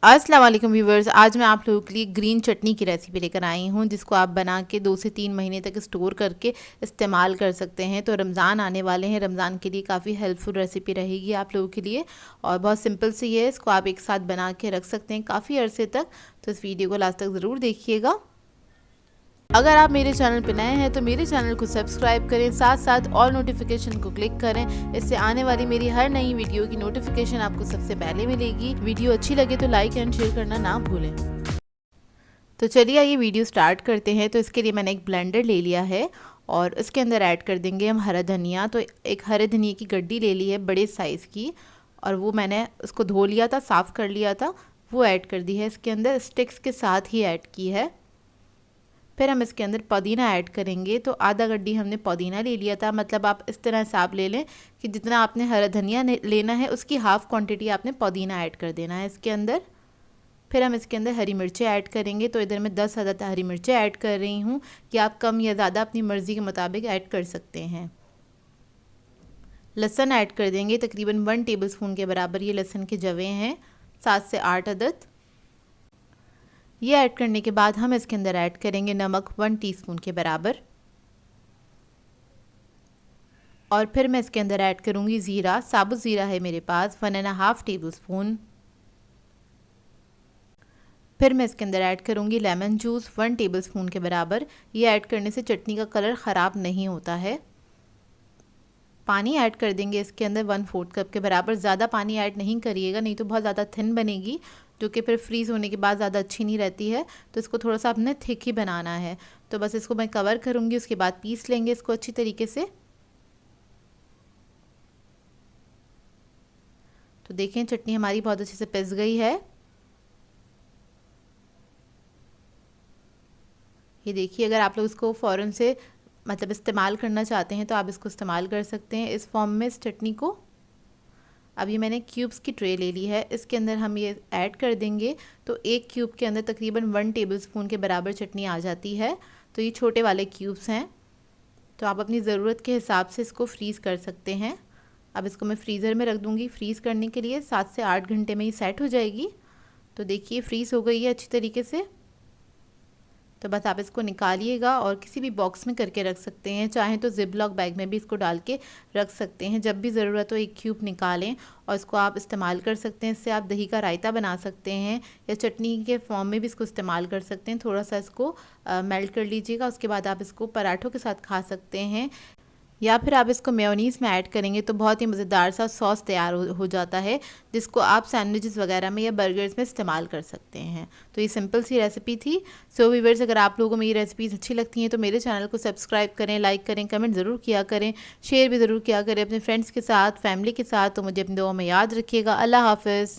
अस्सलाम वालेकुम व्यूवर्स, आज मैं आप लोगों के लिए ग्रीन चटनी की रेसिपी लेकर आई हूँ जिसको आप बना के 2 से 3 महीने तक स्टोर करके इस्तेमाल कर सकते हैं। तो रमज़ान आने वाले हैं, रमज़ान के लिए काफ़ी हेल्पफुल रेसिपी रहेगी आप लोगों के लिए और बहुत सिंपल सी है। इसको आप एक साथ बना के रख सकते हैं काफ़ी अरसे तक। तो इस वीडियो को लास्ट तक ज़रूर देखिएगा। अगर आप मेरे चैनल पर नए हैं तो मेरे चैनल को सब्सक्राइब करें, साथ साथ ऑल नोटिफिकेशन को क्लिक करें। इससे आने वाली मेरी हर नई वीडियो की नोटिफिकेशन आपको सबसे पहले मिलेगी। वीडियो अच्छी लगे तो लाइक एंड शेयर करना ना भूलें। तो चलिए ये वीडियो स्टार्ट करते हैं। तो इसके लिए मैंने एक ब्लेंडर ले लिया है और इसके अंदर ऐड कर देंगे हम हरा धनिया। तो एक हरे धनिया की गड्डी ले ली है बड़े साइज़ की और वो मैंने उसको धो लिया था, साफ़ कर लिया था, वो ऐड कर दी है इसके अंदर, स्टिक्स के साथ ही ऐड की है। फिर हम इसके अंदर पुदीना ऐड करेंगे। तो आधा गड्डी हमने पुदीना ले लिया था, मतलब आप इस तरह हिसाब ले लें कि जितना आपने हरा धनिया लेना है उसकी हाफ़ क्वांटिटी आपने पुदीना ऐड कर देना है इसके अंदर। फिर हम इसके अंदर हरी मिर्चें ऐड करेंगे। तो इधर मैं 10 अदद हरी मिर्चें ऐड कर रही हूँ कि आप कम या ज़्यादा अपनी मर्ज़ी के मुताबिक ऐड कर सकते हैं। लहसुन ऐड कर देंगे, तकरीबन 1 टेबलस्पून के बराबर ये लहसुन के जवे हैं, 7 से 8 अदद। ये ऐड करने के बाद हम इसके अंदर ऐड करेंगे नमक 1 टीस्पून के बराबर और फिर मैं इसके अंदर ऐड करूँगी ज़ीरा, साबुत ज़ीरा है मेरे पास 1.5 टेबलस्पून। फिर मैं इसके अंदर ऐड करूँगी लेमन जूस 1 टेबलस्पून के बराबर। ये ऐड करने से चटनी का कलर ख़राब नहीं होता है। पानी ऐड कर देंगे इसके अंदर 1/4 कप के बराबर। ज़्यादा पानी ऐड नहीं करिएगा, नहीं तो बहुत ज़्यादा थिन बनेगी जो कि फिर फ्रीज़ होने के बाद ज़्यादा अच्छी नहीं रहती है। तो इसको थोड़ा सा आपने थिक ही बनाना है। तो बस इसको मैं कवर करूँगी, उसके बाद पीस लेंगे इसको अच्छी तरीके से। तो देखें चटनी हमारी बहुत अच्छे से पिस गई है। ये देखिए, अगर आप लोग इसको फ़ौरन से मतलब इस्तेमाल करना चाहते हैं तो आप इसको इस्तेमाल कर सकते हैं इस फॉर्म में इस चटनी को। अब ये मैंने क्यूब्स की ट्रे ले ली है, इसके अंदर हम ये ऐड कर देंगे। तो एक क्यूब के अंदर तकरीबन 1 टेबलस्पून के बराबर चटनी आ जाती है। तो ये छोटे वाले क्यूब्स हैं, तो आप अपनी ज़रूरत के हिसाब से इसको फ्रीज़ कर सकते हैं। अब इसको मैं फ्रीज़र में रख दूँगी फ्रीज़ करने के लिए, 7 से 8 घंटे में ही सेट हो जाएगी। तो देखिए फ्रीज़ हो गई है अच्छी तरीके से। तो बस आप इसको निकालिएगा और किसी भी बॉक्स में करके रख सकते हैं, चाहे तो जिप-लॉक बैग में भी इसको डाल के रख सकते हैं। जब भी ज़रूरत हो एक क्यूब निकालें और इसको आप इस्तेमाल कर सकते हैं। इससे आप दही का रायता बना सकते हैं या चटनी के फॉर्म में भी इसको इस्तेमाल कर सकते हैं। थोड़ा सा इसको मेल्ट कर लीजिएगा, उसके बाद आप इसको पराठों के साथ खा सकते हैं या फिर आप इसको मेयोनीज़ में ऐड करेंगे तो बहुत ही मज़ेदार सा सॉस तैयार हो जाता है, जिसको आप सैंडविचेस वगैरह में या बर्गर्स में इस्तेमाल कर सकते हैं। तो ये सिंपल सी रेसिपी थी। सो व्यूअर्स, अगर आप लोगों को मेरी रेसिपीज़ अच्छी लगती हैं तो मेरे चैनल को सब्सक्राइब करें, लाइक करें, कमेंट ज़रूर किया करें, शेयर भी ज़रूर किया करें अपने फ्रेंड्स के साथ, फैमिली के साथ। तो मुझे अपनी दुआ में याद रखिएगा। अल्लाह हाफ़िज़।